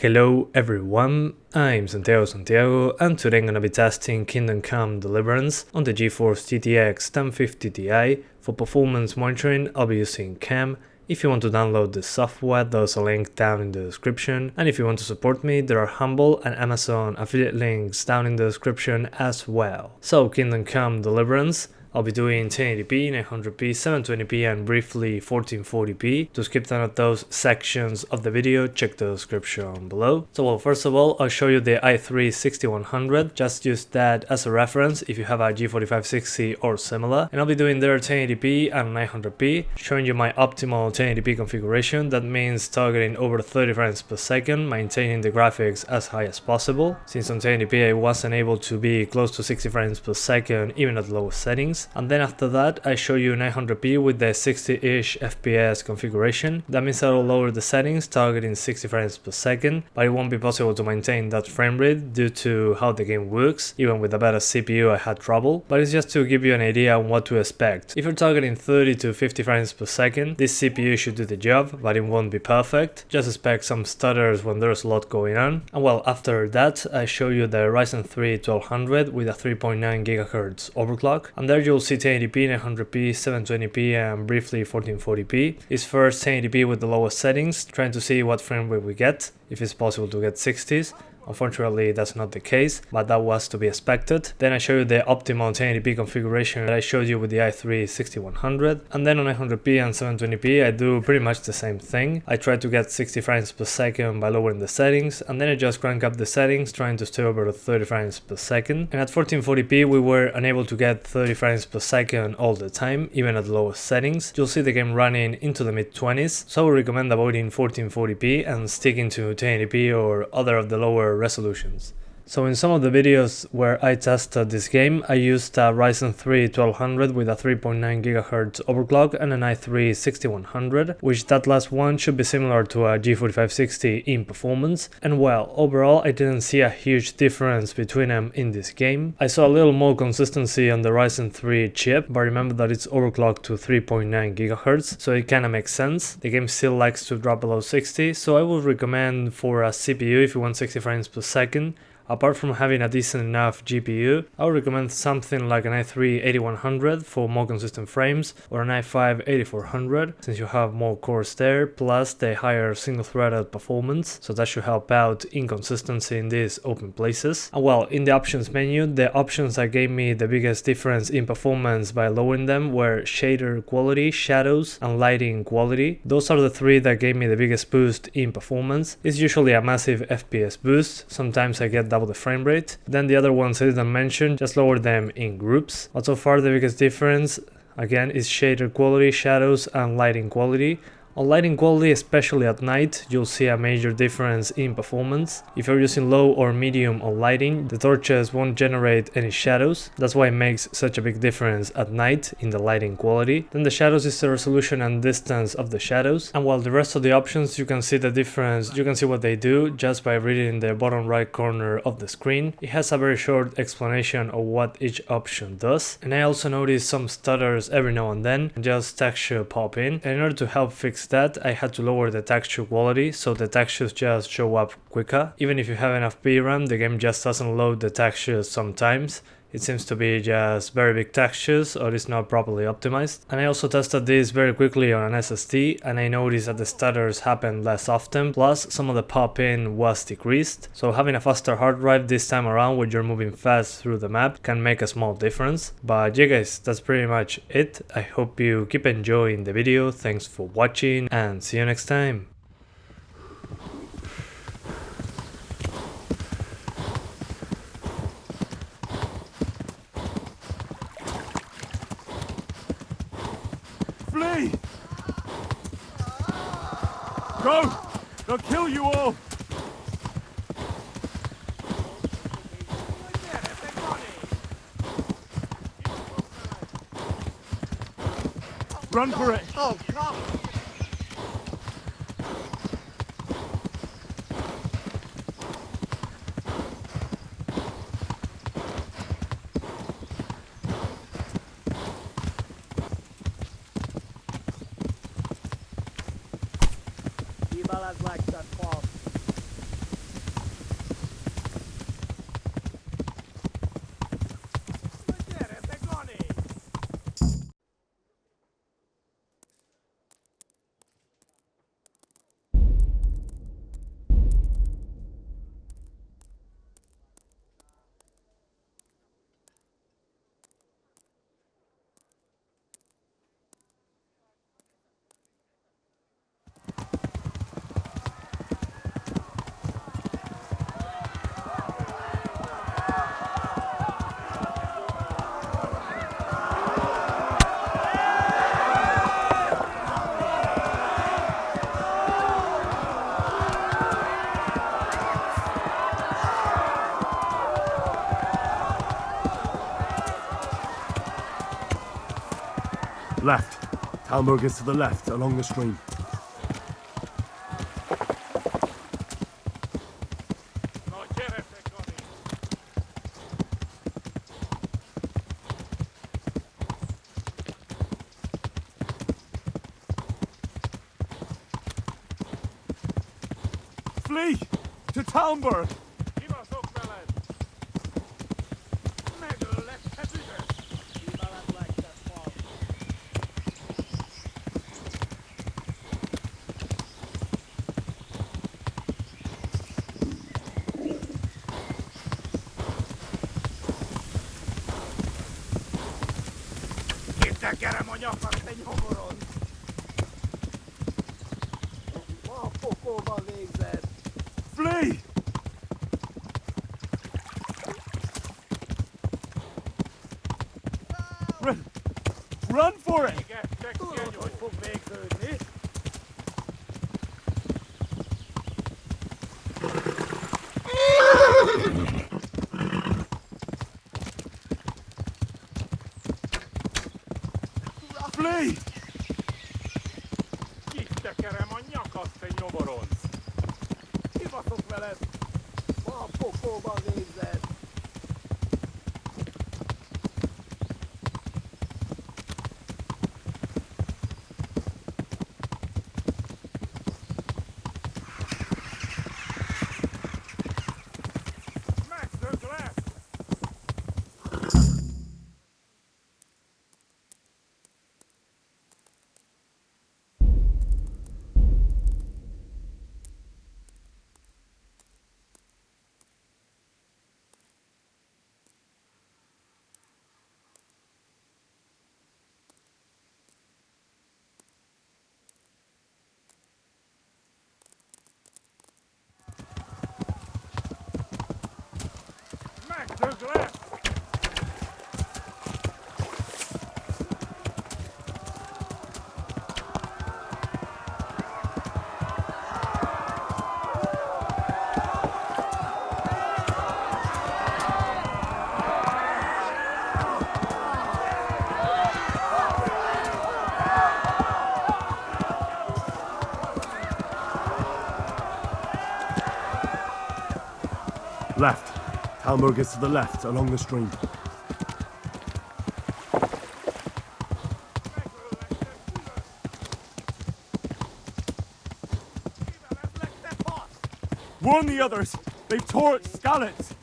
Hello everyone, I'm Santiago, and today I'm gonna be testing Kingston Come Deliverance on the GeForce GTX 1050 Ti. For performance monitoring, I'll be using Cam. If you want to download the software, there's a link down in the description, and if you want to support me, there are Humble and Amazon affiliate links down in the description as well. So Kingston Come Deliverance, I'll be doing 1080p, 900p, 720p and briefly 1440p. To skip none of those sections of the video, check the description below. So first of all, I'll show you the i3-6100. Just use that as a reference if you have a G4560 or similar. And I'll be doing there 1080p and 900p, showing you my optimal 1080p configuration. That means targeting over 30 frames per second, maintaining the graphics as high as possible. Since on 1080p I wasn't able to be close to 60 frames per second even at the lowest settings. And then after that I show you 900p with the 60-ish FPS configuration. That means I will lower the settings targeting 60 frames per second, but it won't be possible to maintain that frame rate due to how the game works. Even with a better CPU I had trouble, but it's just to give you an idea on what to expect. If you're targeting 30 to 50 frames per second, this CPU should do the job, but it won't be perfect. Just expect some stutters when there's a lot going on. And well, after that I show you the Ryzen 3 1200 with a 3.9 GHz overclock, and there you'll see 1080p, 900p, 720p and briefly 1440p. It's first 1080p with the lowest settings, trying to see what frame rate we get, if it's possible to get 60s. Unfortunately, that's not the case, but that was to be expected. Then I show you the optimal 1080p configuration that I showed you with the i3-6100. And then on 900p and 720p, I do pretty much the same thing. I try to get 60 frames per second by lowering the settings, and then I just crank up the settings, trying to stay over 30 frames per second. And at 1440p, we were unable to get 30 frames per second all the time, even at the lowest settings. You'll see the game running into the mid-20s, so I would recommend avoiding 1440p and sticking to 1080p or other of the lower resolutions. So in some of the videos where I tested this game, I used a Ryzen 3 1200 with a 3.9 GHz overclock and an i3-6100, which that last one should be similar to a G4560 in performance. And well, overall I didn't see a huge difference between them in this game. I saw a little more consistency on the Ryzen 3 chip, but remember that it's overclocked to 3.9 GHz, so it kinda makes sense. The game still likes to drop below 60, so I would recommend for a CPU if you want 60 frames per second. Apart from having a decent enough GPU, I would recommend something like an i3-8100 for more consistent frames, or an i5-8400 since you have more cores there, plus the higher single-threaded performance, so that should help out inconsistency in these open places. And well, in the options menu, the options that gave me the biggest difference in performance by lowering them were shader quality, shadows, and lighting quality. Those are the three that gave me the biggest boost in performance. It's usually a massive FPS boost, sometimes I get double the frame rate. Then the other ones I didn't mention, just lower them in groups. But so far the biggest difference again is shader quality, shadows and lighting quality. On lighting quality, especially at night, you'll see a major difference in performance. If you're using low or medium on lighting, the torches won't generate any shadows. That's why it makes such a big difference at night in the lighting quality. Then the shadows is the resolution and distance of the shadows. And while the rest of the options, you can see the difference, you can see what they do just by reading the bottom right corner of the screen. It has a very short explanation of what each option does. And I also noticed some stutters every now and then, just texture pop in. And in order to help fix that, I had to lower the texture quality so the textures just show up quicker. Even if you have enough VRAM, the game just doesn't load the textures sometimes. It seems to be just very big textures or it's not properly optimized. And I also tested this very quickly on an SSD and I noticed that the stutters happened less often, plus some of the pop-in was decreased. So having a faster hard drive this time around when you're moving fast through the map can make a small difference. But yeah guys, that's pretty much it. I hope you keep enjoying the video. Thanks for watching and see you next time. Flee! Go! They'll kill you all! Run for it! Oh, God! balas like that fall. Left. Talmberg is to the left, along the stream. Flee! To Talmberg! Tekerem a nyakat, te nyomoron! Ma a pokolban végzed! Flee! Run for it! Tudod, hogy fog végződni? Flee! Kitekerem a nyakat, te nyomoronc! Kibaszok veled! Ma a pokolban végzed! Megszög lesz! Megszög lesz! Left. Talmberg is to the left, along the stream. Warn the others! They've tore its scallops!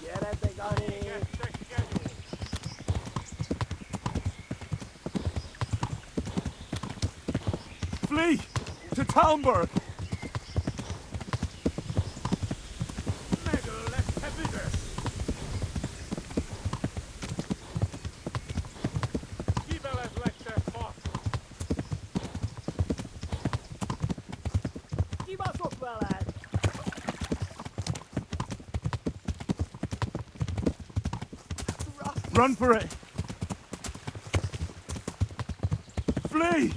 Gyere, te Gani! Flee! To Talmberg! Megöllek, te büdös! Kivelezlek, te fasz! Kibaszok veled! Run for it! Flee!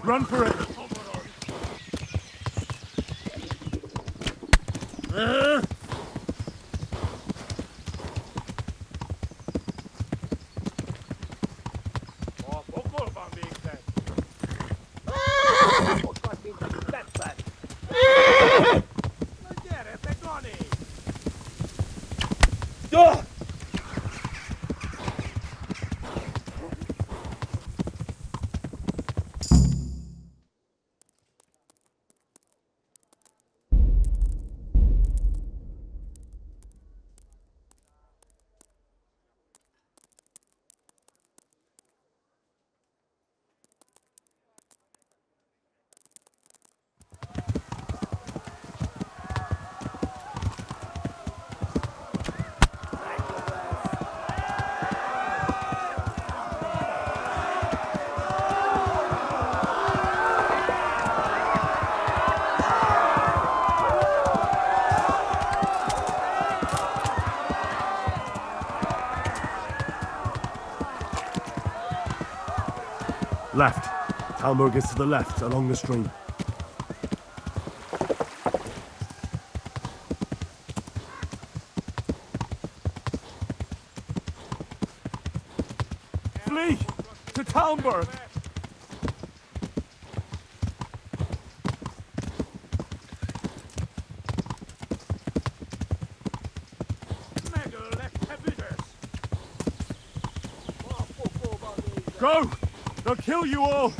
Run for it! A pokolban végzed! Ott vagy, mint egy tetszed! Na gyere, te Gani! Left. Talmberg is to the left, along the stream. Flee! To Talmberg! Go! They'll kill you all!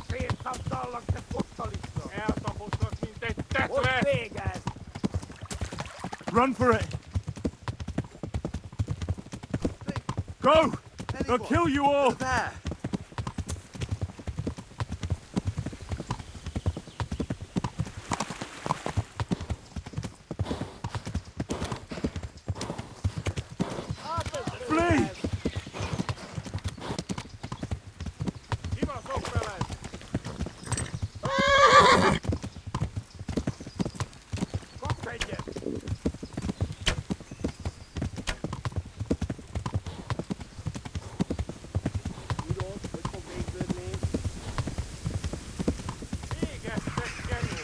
Szétszabdallak, te fosztalica! Eltaposlak, mint egy tetve! Most véged! Run for it! Go! They'll kill you all! There! Flee! Kibaszok veled! Kapsz egyet! Tudod, hogy fog végződni? Végeztek, Kenő!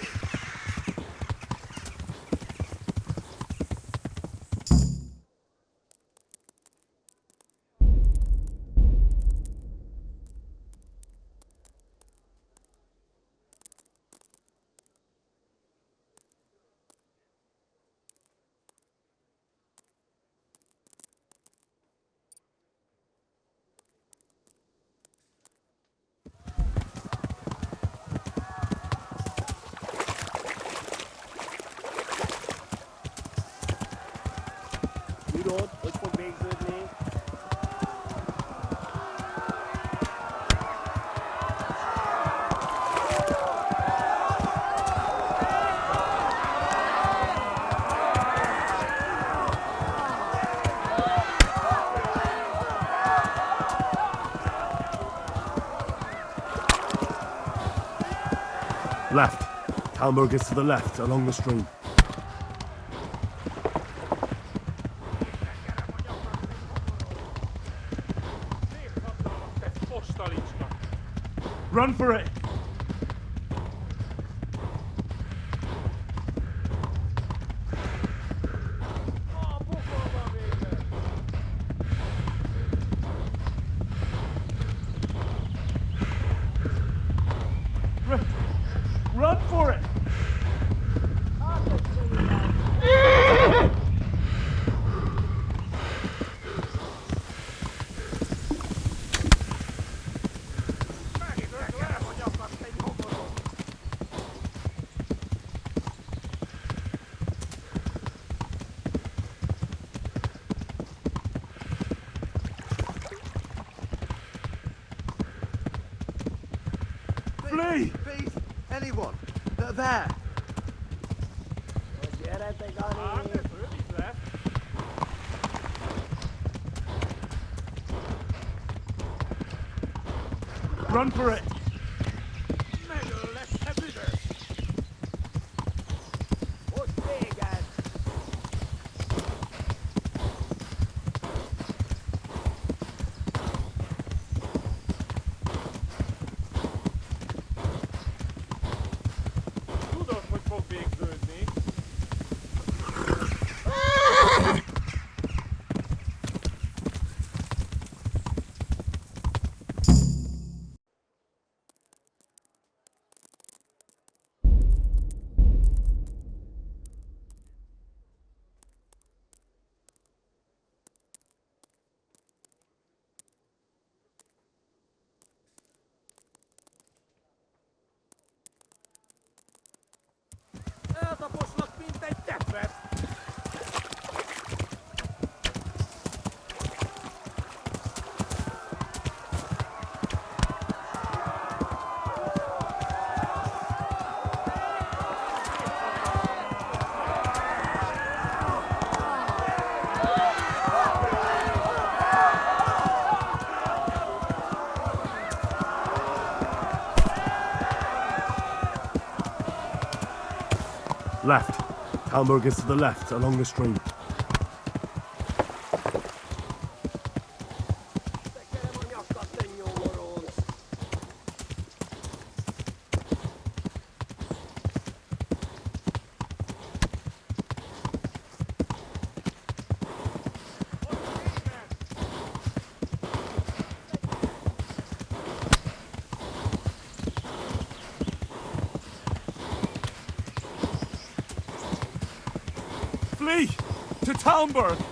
Tudod, hogy fog végződni? Left. Talmberg is to the left, along the stream. Szétszabdallak, te fosztalicska! Run for it! A pokolban véged! Run for it! Flee! Please, anyone! They're there! Gyere, Gani! Rövid lesz! Run for it! Megöllek, te büdös! Hogy véged! Tudod, hogy fog végződni? Left. Talmberg is to the left, along the stream. Flee! To Talmberg!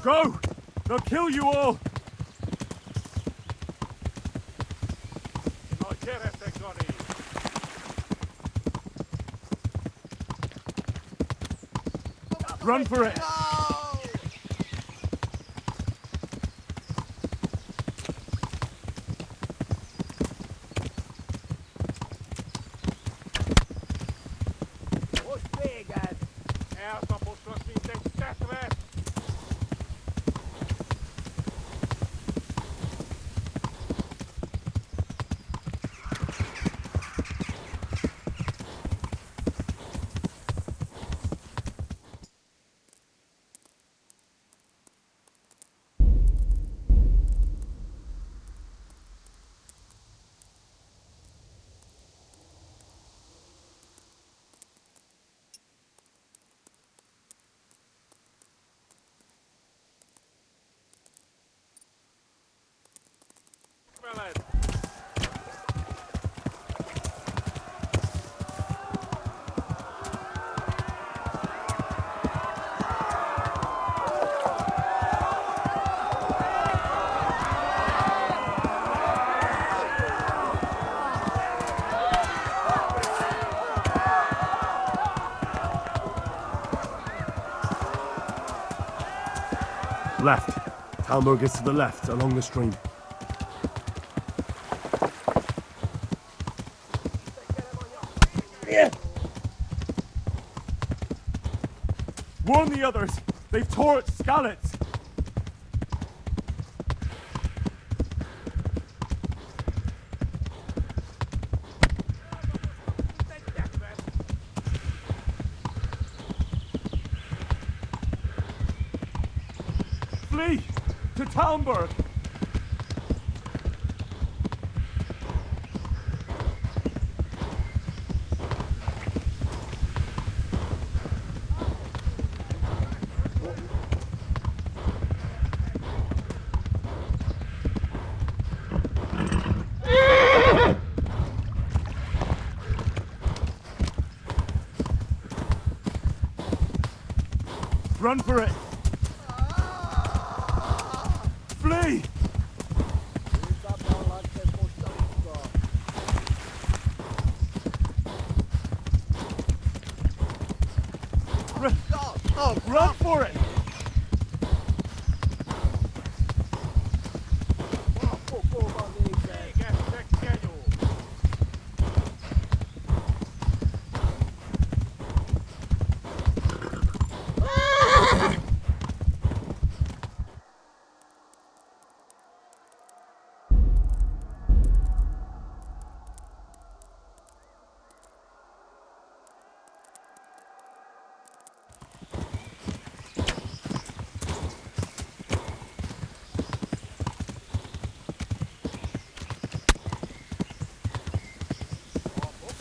Go! They'll kill you all! Run for it! Left. Talmberg is to the left, along the stream. Warn the others! They've tore its scallops! Flee! To Talmberg! Run for it! Flee! Run for it!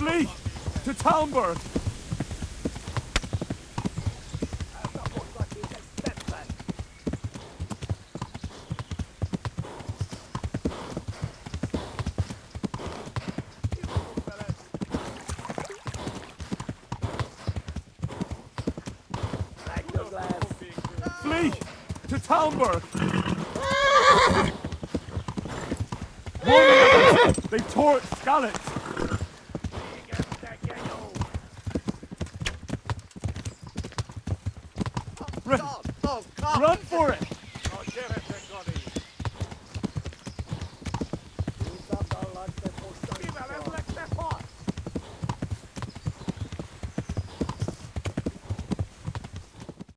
Flee! To Talmberg! Flee! To Talmberg! They tore its scallops! Oh, God! Run for it!